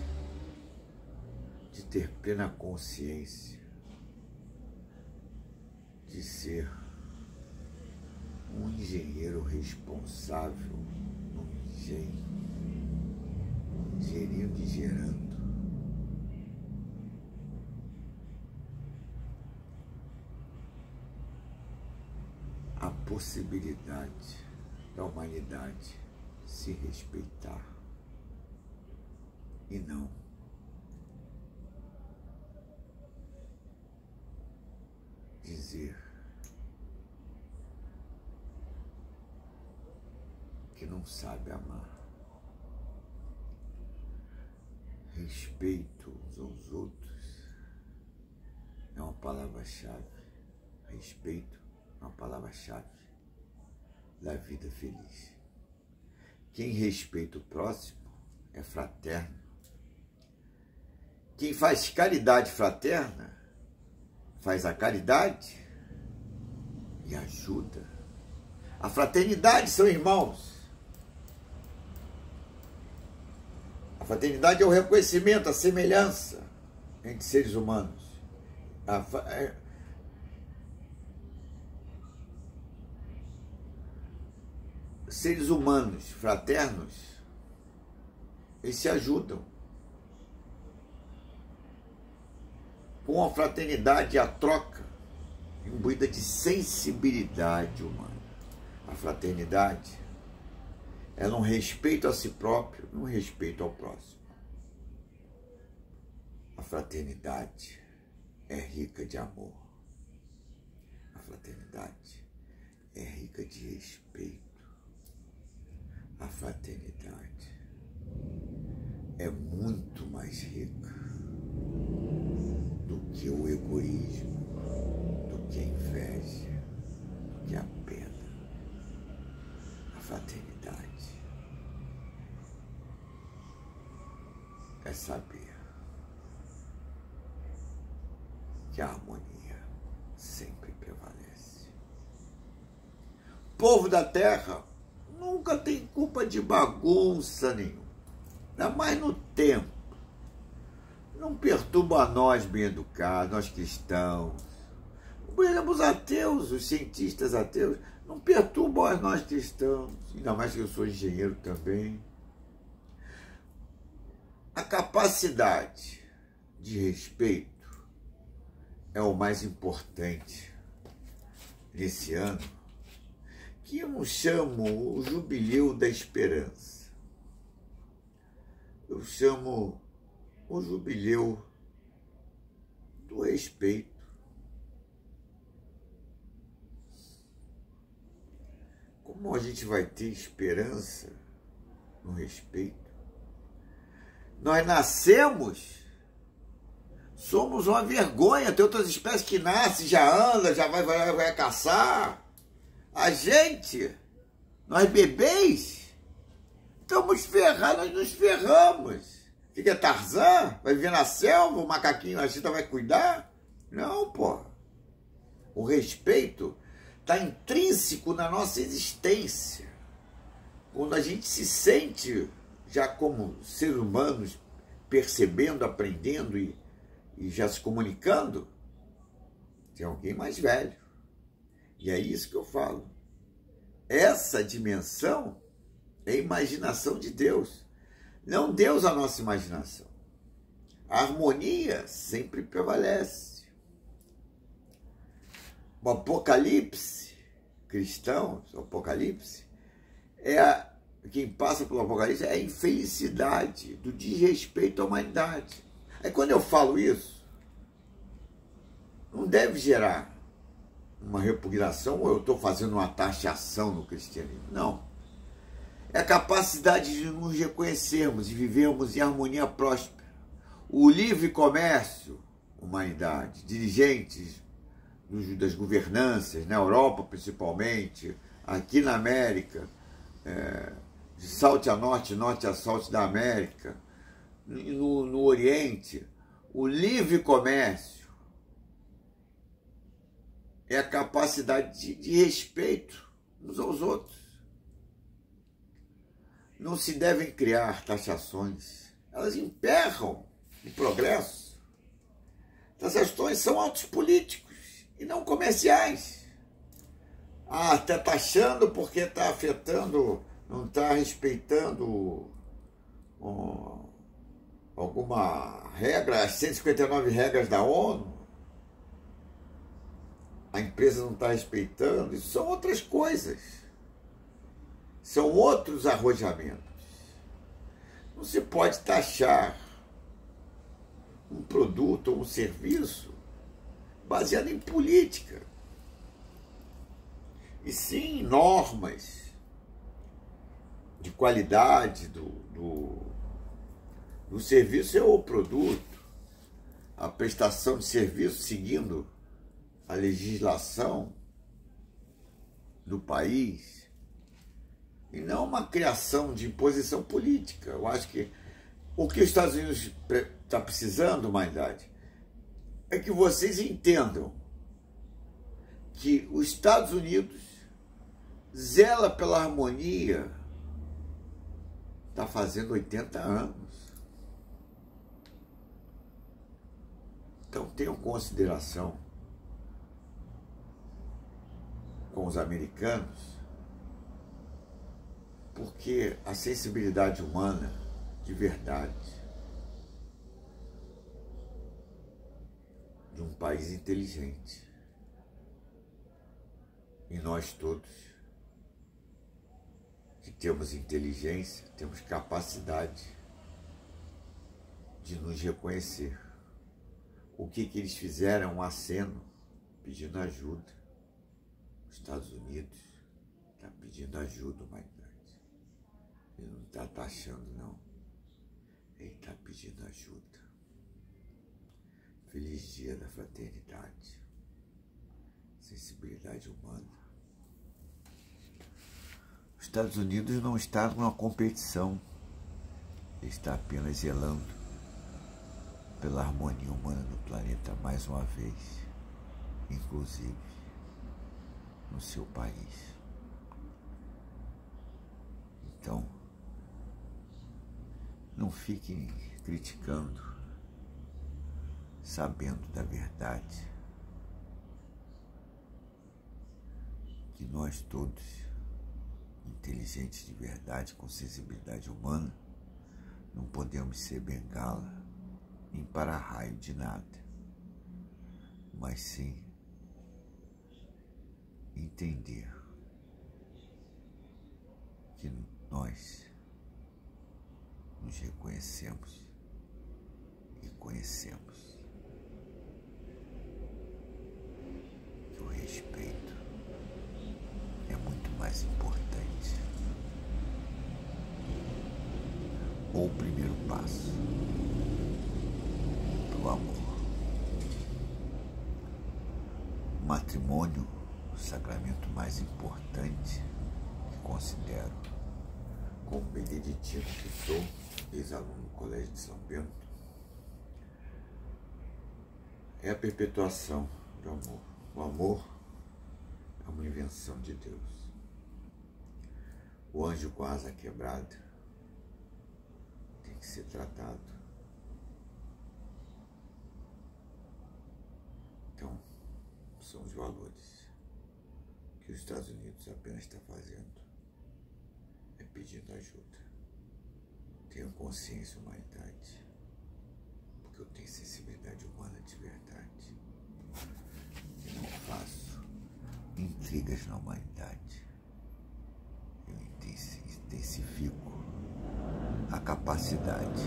Speaker 1: de ter plena consciência de ser um engenheiro responsável no engenho, gerindo e gerando. A possibilidade da humanidade se respeitar e não dizer que não sabe amar. Respeito uns aos outros é uma palavra-chave. Respeito é uma palavra-chave da vida feliz. Quem respeita o próximo é fraterno. Quem faz caridade fraterna faz a caridade e ajuda. A fraternidade são irmãos. A fraternidade é o reconhecimento, a semelhança entre seres humanos. Seres humanos fraternos, eles se ajudam. Com a fraternidade e a troca, imbuída de sensibilidade humana. A fraternidade é um respeito a si próprio, um respeito ao próximo. A fraternidade é rica de amor. A fraternidade é rica de respeito. A fraternidade é muito mais rica do que o egoísmo, do que a inveja, do que a pena. A fraternidade que a harmonia sempre prevalece. O povo da terra nunca tem culpa de bagunça nenhuma, ainda mais no tempo. Não perturba a nós bem-educados, nós cristãos. Os ateus, os cientistas ateus, não perturbam a nós cristãos, ainda mais que eu sou engenheiro também. A capacidade de respeito é o mais importante nesse ano, que eu chamo o Jubileu da Esperança. Eu chamo o Jubileu do Respeito. Como a gente vai ter esperança no respeito? Nós nascemos, somos uma vergonha. Tem outras espécies que nascem, já anda, já vai caçar. A gente, nós bebês, estamos ferrados, nós nos ferramos. O que é Tarzan? Vai viver na selva, o macaquinho a chita vai cuidar? Não, pô. O respeito está intrínseco na nossa existência. Quando a gente se sente já como seres humanos, percebendo, aprendendo e já se comunicando, tem alguém mais velho. E é isso que eu falo. Essa dimensão é a imaginação de Deus. Não Deus a nossa imaginação. A harmonia sempre prevalece. O Apocalipse cristão, o Apocalipse, quem passa pelo Apocalipse é a infelicidade do desrespeito à humanidade. Aí quando eu falo isso, não deve gerar uma repugnação ou eu estou fazendo uma taxação no cristianismo. Não. É a capacidade de nos reconhecermos e vivermos em harmonia próspera. O livre comércio, humanidade, dirigentes das governanças, na Europa principalmente, aqui na América, de soute a norte, norte a south da América, no Oriente, o livre comércio é a capacidade de respeito uns aos outros. Não se devem criar taxações, elas emperram o progresso. Taxações são atos políticos e não comerciais. Está taxando porque está afetando, não está respeitando alguma regra, as 159 regras da ONU. A empresa não está respeitando, isso são outras coisas. São outros arrojamentos. Não se pode taxar um produto ou um serviço baseado em política. E sim normas de qualidade do serviço ou produto, a prestação de serviço seguindo a legislação do país, e não uma criação de imposição política. Eu acho que o que os Estados Unidos está precisando, humanidade, é que vocês entendam que os Estados Unidos zela pela harmonia, está fazendo 80 anos. Então tenham consideração com os americanos, porque a sensibilidade humana, de verdade, de um país inteligente, e nós todos, que temos inteligência, temos capacidade de nos reconhecer. O que eles fizeram? Um aceno, pedindo ajuda. Os Estados Unidos está pedindo ajuda, humanidade. Ele não está taxando, não. Ele está pedindo ajuda. Feliz dia da fraternidade. Sensibilidade humana. Os Estados Unidos não está numa competição. Ele está apenas zelando pela harmonia humana no planeta mais uma vez, inclusive no seu país. Então, não fiquem criticando, sabendo da verdade, que nós todos, inteligentes de verdade, com sensibilidade humana, não podemos ser bengala nem para-raio de nada, mas sim entender que nós nos reconhecemos e conhecemos, que o respeito é muito mais importante. Ou o primeiro passo para o amor. O matrimônio, o sacramento mais importante que considero, como beneditino que sou, ex-aluno do Colégio de São Bento, é a perpetuação do amor. O amor é uma invenção de Deus. O anjo com a asa quebrada tem que ser tratado. Então, são os valores que os Estados Unidos apenas está fazendo, é pedindo ajuda. Tenho consciência, humanidade, porque eu tenho sensibilidade humana de verdade. E não faço intrigas na humanidade. Eu intensifico a capacidade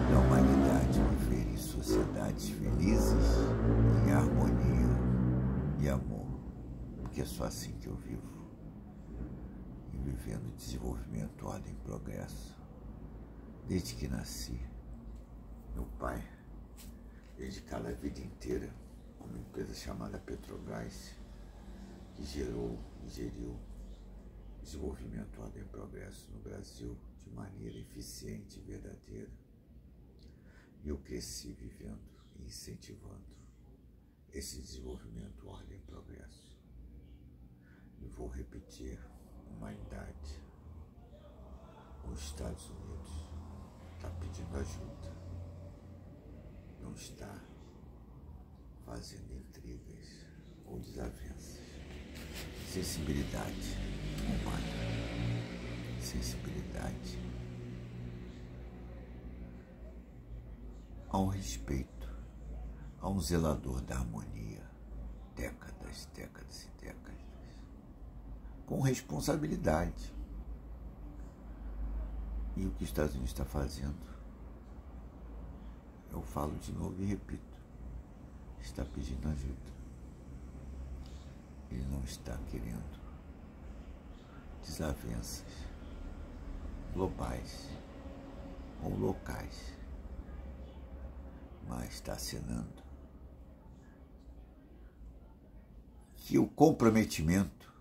Speaker 1: da humanidade viver em sociedades felizes, em harmonia e amor, porque é só assim que eu vivo, e vivendo desenvolvimento, ordem e progresso. Desde que nasci, meu pai, dedicado a vida inteira a uma empresa chamada Petrobras, que gerou e geriu desenvolvimento, ordem e progresso no Brasil de maneira eficiente e verdadeira. E eu cresci vivendo e incentivando esse desenvolvimento, ordem e progresso. E vou repetir, humanidade, os Estados Unidos está pedindo ajuda, não está fazendo intrigas ou desavenças. Sensibilidade humana, sensibilidade a um respeito, a um zelador da harmonia, décadas e décadas, com responsabilidade. E o que os Estados Unidos está fazendo, eu falo de novo e repito, está pedindo ajuda. Ele não está querendo desavenças globais ou locais, mas está assinando que o comprometimento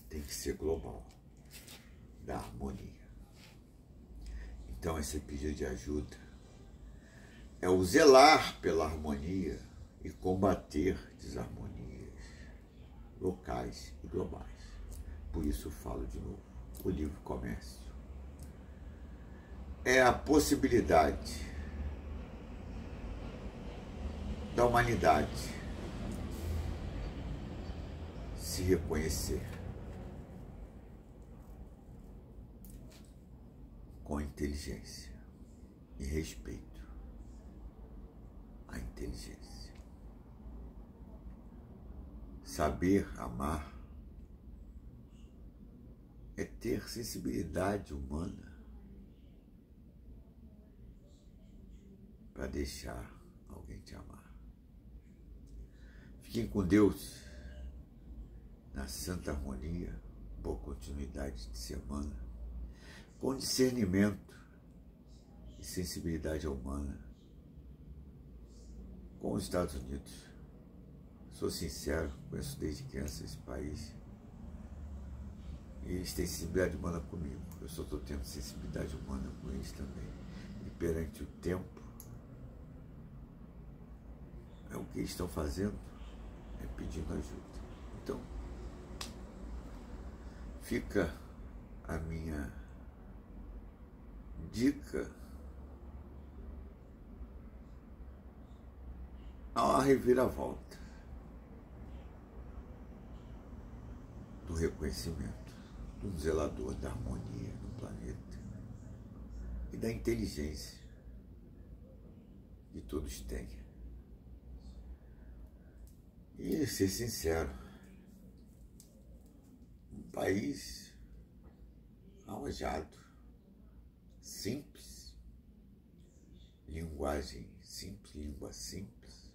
Speaker 1: tem que ser global, da harmonia. Então esse pedido de ajuda é o zelar pela harmonia e combater desarmonias locais e globais. Por isso eu falo de novo, o livre comércio é a possibilidade da humanidade se reconhecer com inteligência e respeito à inteligência. Saber amar é ter sensibilidade humana para deixar alguém te amar. Fiquem com Deus, na santa harmonia, boa continuidade de semana, com discernimento e sensibilidade humana com os Estados Unidos. Sou sincero, conheço desde criança esse país e eles têm sensibilidade humana comigo. Eu só estou tendo sensibilidade humana com eles também. perante o tempo, o que eles estão fazendo é pedindo ajuda. Então, fica a minha dica a reviravolta do reconhecimento de um zelador da harmonia no planeta e da inteligência que todos têm. E ser sincero, um país arrojado, simples, linguagem simples, língua simples,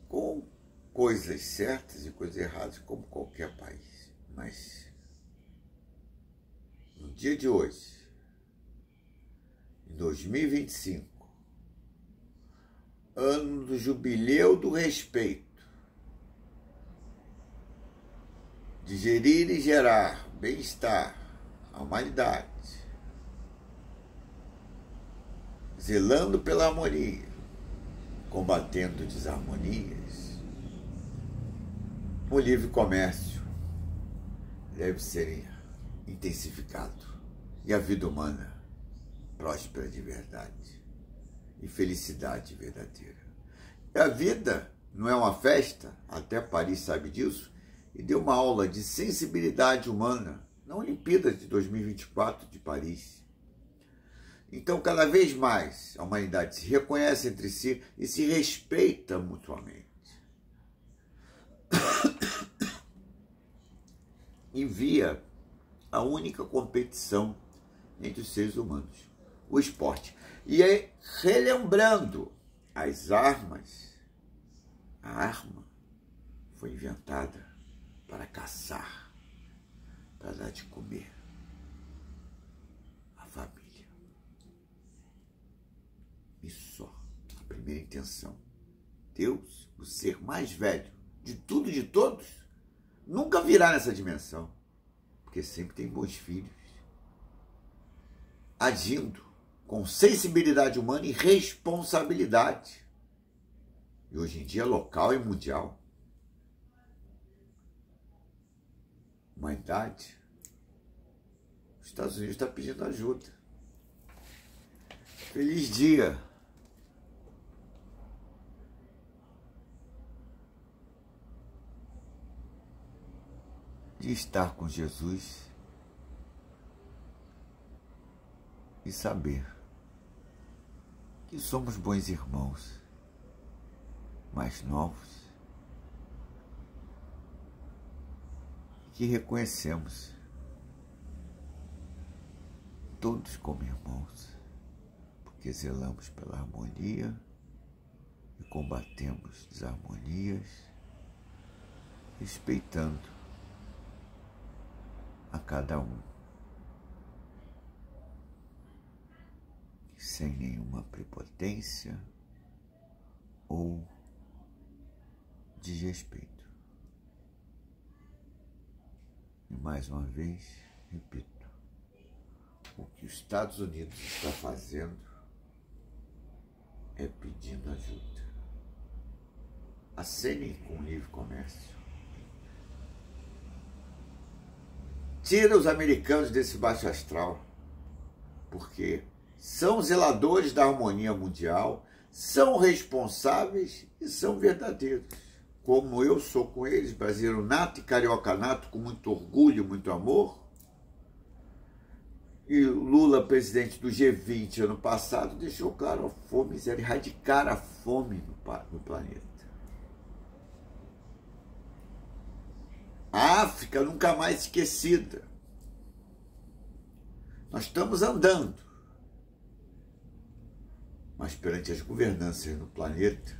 Speaker 1: com coisas certas e coisas erradas, como qualquer país. Mas no dia de hoje, em 2025, ano do jubileu do respeito, de gerir e gerar bem-estar à humanidade, zelando pela harmonia, combatendo desarmonias, o livre comércio deve ser intensificado e a vida humana próspera de verdade e felicidade verdadeira. E a vida não é uma festa, até Paris sabe disso, e deu uma aula de sensibilidade humana na Olimpíada de 2024 de Paris. Então, cada vez mais, a humanidade se reconhece entre si e se respeita mutuamente. Envia a única competição entre os seres humanos, o esporte. E aí, relembrando, as armas, a arma foi inventada para caçar, para dar de comer a família. Isso só, a primeira intenção. Deus, o ser mais velho de tudo e de todos, nunca virá nessa dimensão, porque sempre tem bons filhos, agindo com sensibilidade humana e responsabilidade. E hoje em dia local e mundial. Humanidade, os Estados Unidos está pedindo ajuda. Feliz dia! De estar com Jesus e saber que somos bons irmãos, mais novos, que reconhecemos todos como irmãos, porque zelamos pela harmonia e combatemos desarmonias, respeitando a cada um, sem nenhuma prepotência ou desrespeito. E mais uma vez, repito, o que os Estados Unidos está fazendo é pedindo ajuda. Acenem com o livre comércio. Tira os americanos desse baixo astral, porque são zeladores da harmonia mundial, são responsáveis e são verdadeiros. Como eu sou com eles, brasileiro nato e carioca nato, com muito orgulho, muito amor. E Lula, presidente do G20 ano passado, deixou claro a fome, erradicar a fome no planeta. A África nunca mais esquecida. Nós estamos andando. Mas perante as governanças no planeta,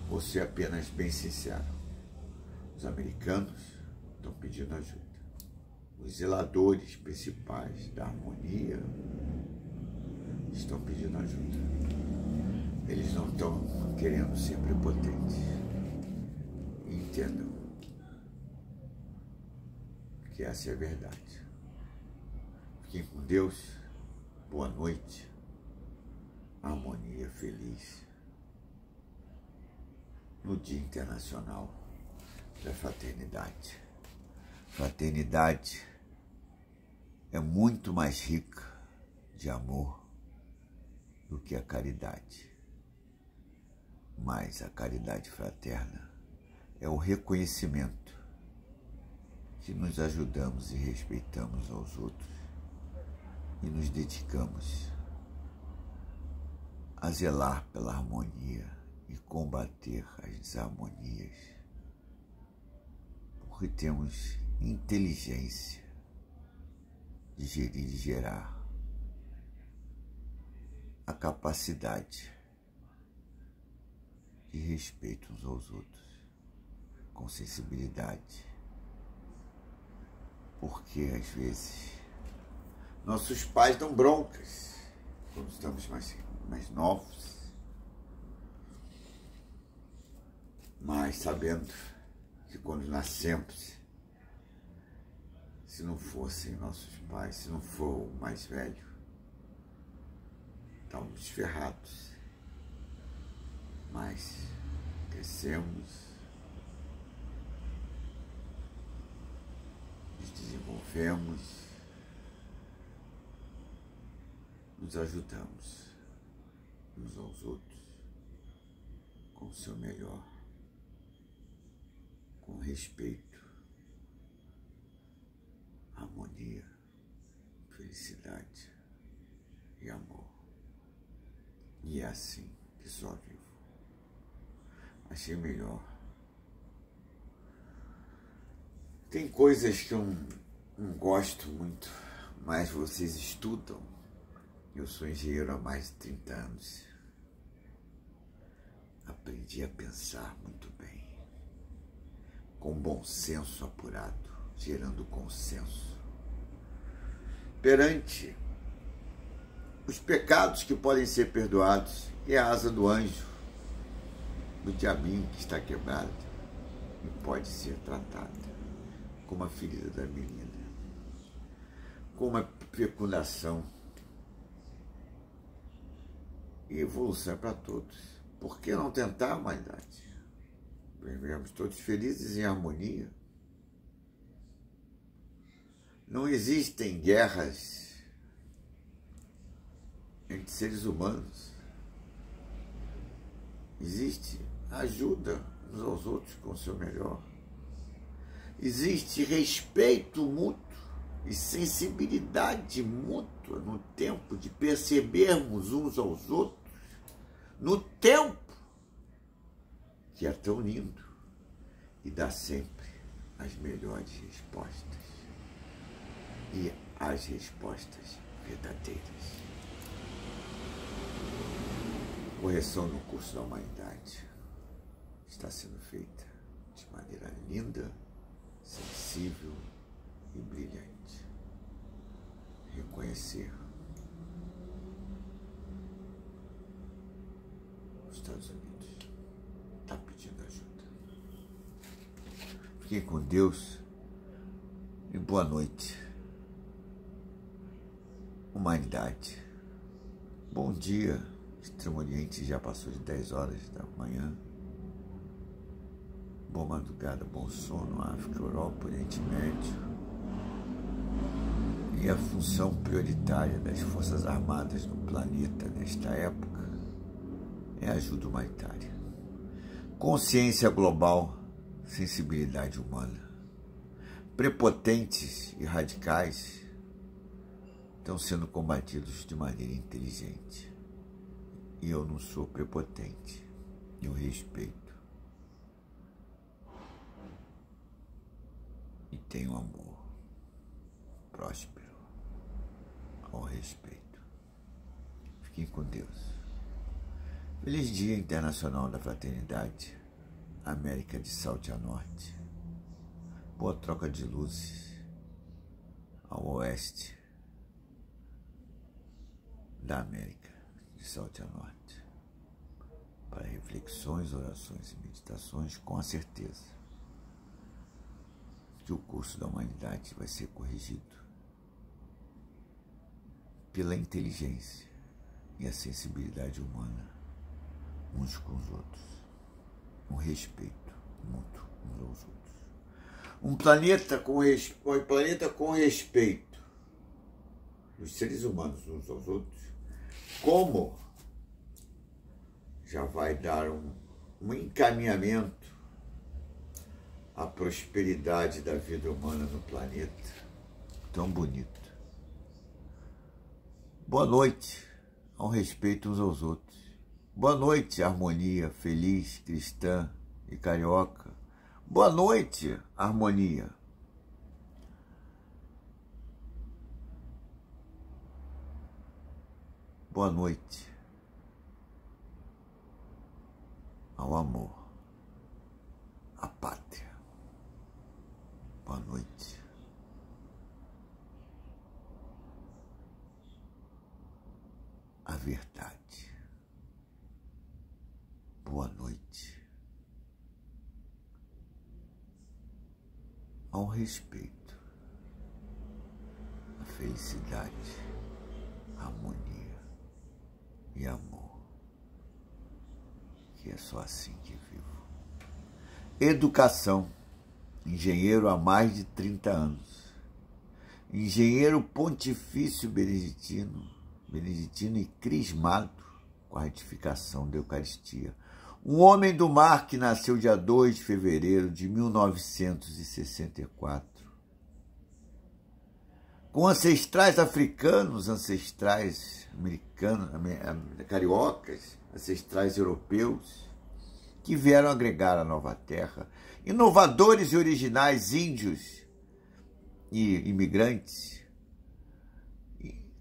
Speaker 1: vou ser apenas bem sincero. Os americanos estão pedindo ajuda. Os zeladores principais da harmonia estão pedindo ajuda. Eles não estão querendo ser prepotentes. Entendam que essa é a verdade. Fiquem com Deus. Boa noite. Harmonia feliz. No Dia Internacional da Fraternidade. Fraternidade é muito mais rica de amor do que a caridade. Mas a caridade fraterna é o reconhecimento que nos ajudamos e respeitamos aos outros e nos dedicamos a zelar pela harmonia e combater as desarmonias, porque temos inteligência de gerir e gerar a capacidade de respeito uns aos outros, com sensibilidade, porque às vezes nossos pais dão broncas quando estamos mais novos, mas sabendo que quando nascemos, se não fossem nossos pais, se não for o mais velho, estávamos ferrados. Mas crescemos, nos desenvolvemos, nos ajudamos uns aos outros com o seu melhor, com respeito, harmonia, felicidade e amor. E é assim que só vivo. Achei melhor. Tem coisas que eu não gosto muito, mas vocês estudam. Eu sou engenheiro há mais de 30 anos. Aprendi a pensar muito bem, com bom senso apurado, gerando consenso perante os pecados que podem ser perdoados e a asa do anjo, do diabinho que está quebrado e pode ser tratada como a ferida da menina, com uma fecundação e evolução para todos. Por que não tentar a humanidade? Vivemos todos felizes em harmonia. Não existem guerras entre seres humanos. Existe ajuda uns aos outros com o seu melhor. Existe respeito mútuo e sensibilidade mútua no tempo de percebermos uns aos outros, no tempo que é tão lindo e dá sempre as melhores respostas e as respostas verdadeiras. Correção no curso da humanidade está sendo feita de maneira linda, sensível e brilhante. Reconhecer os Estados Unidos está pedindo ajuda. Fiquem com Deus e boa noite. Humanidade. Bom dia. Extremo Oriente já passou de 10 horas da manhã. Boa madrugada, bom sono, África, Europa, Oriente Médio. E a função prioritária das Forças Armadas no planeta nesta época é a ajuda humanitária. Consciência global, sensibilidade humana. Prepotentes e radicais estão sendo combatidos de maneira inteligente. E eu não sou prepotente, eu respeito. E tenho amor próspero ao respeito. Fiquem com Deus. Feliz Dia Internacional da Fraternidade, América de South a Norte. Boa troca de luzes ao oeste da América de South a Norte. Para reflexões, orações e meditações, com a certeza que o curso da humanidade vai ser corrigido pela inteligência e a sensibilidade humana uns com os outros, um respeito mútuo uns aos outros. Um planeta com respeito dos seres humanos uns aos outros, como já vai dar um encaminhamento à prosperidade da vida humana no planeta tão bonito. Boa noite, ao respeito uns aos outros. Boa noite, harmonia feliz, cristã e carioca. Boa noite, harmonia. Boa noite ao amor, à pátria. Boa noite à verdade. Boa noite ao respeito, à felicidade, à harmonia e amor, que é só assim que vivo. Educação, engenheiro há mais de 30 anos, engenheiro pontifício beneditino e crismado com a retificação da Eucaristia. Um homem do mar que nasceu dia 2 de fevereiro de 1964. Com ancestrais africanos, ancestrais americanos, cariocas, ancestrais europeus, que vieram agregar a nova terra, inovadores e originais índios e imigrantes,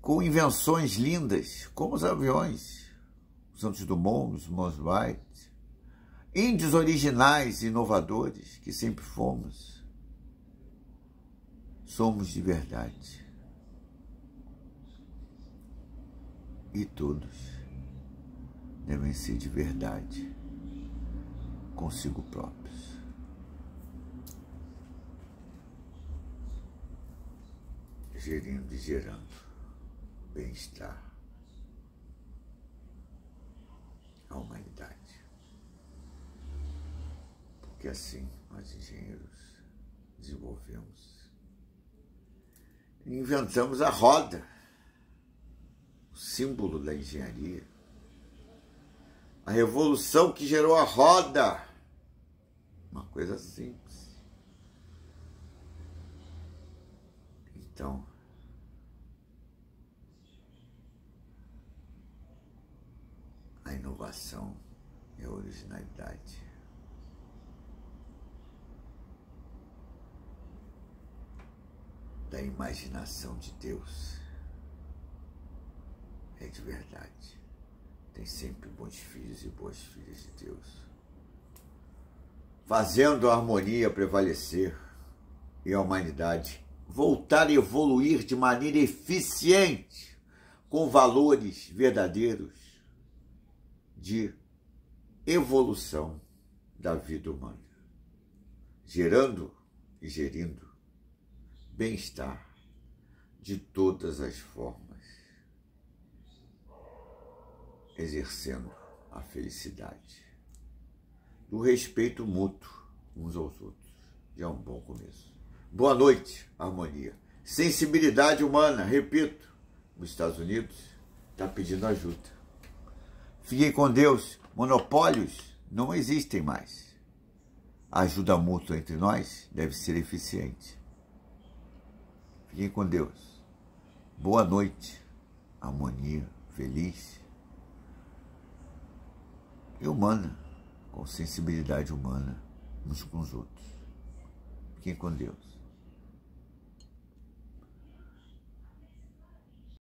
Speaker 1: com invenções lindas, como os aviões, os Santos Dumont, os Mons White, índios originais e inovadores, que sempre fomos. Somos de verdade. E todos devem ser de verdade consigo próprios. Gerindo e gerando bem-estar à humanidade. Porque assim nós engenheiros desenvolvemos e inventamos a roda, o símbolo da engenharia, a revolução que gerou a roda, uma coisa simples. Então, a inovação e a originalidade da imaginação de Deus é de verdade. Tem sempre bons filhos e boas filhas de Deus, fazendo a harmonia prevalecer e a humanidade voltar a evoluir de maneira eficiente, com valores verdadeiros de evolução da vida humana, gerando e gerindo bem-estar de todas as formas, exercendo a felicidade, do respeito mútuo uns aos outros. Já é um bom começo. Boa noite, harmonia. Sensibilidade humana, repito, nos Estados Unidos está pedindo ajuda. Fiquem com Deus. Monopólios não existem mais. A ajuda mútua entre nós deve ser eficiente. Fiquem com Deus. Boa noite, harmonia feliz e humana, com sensibilidade humana uns com os outros. Fiquem com Deus.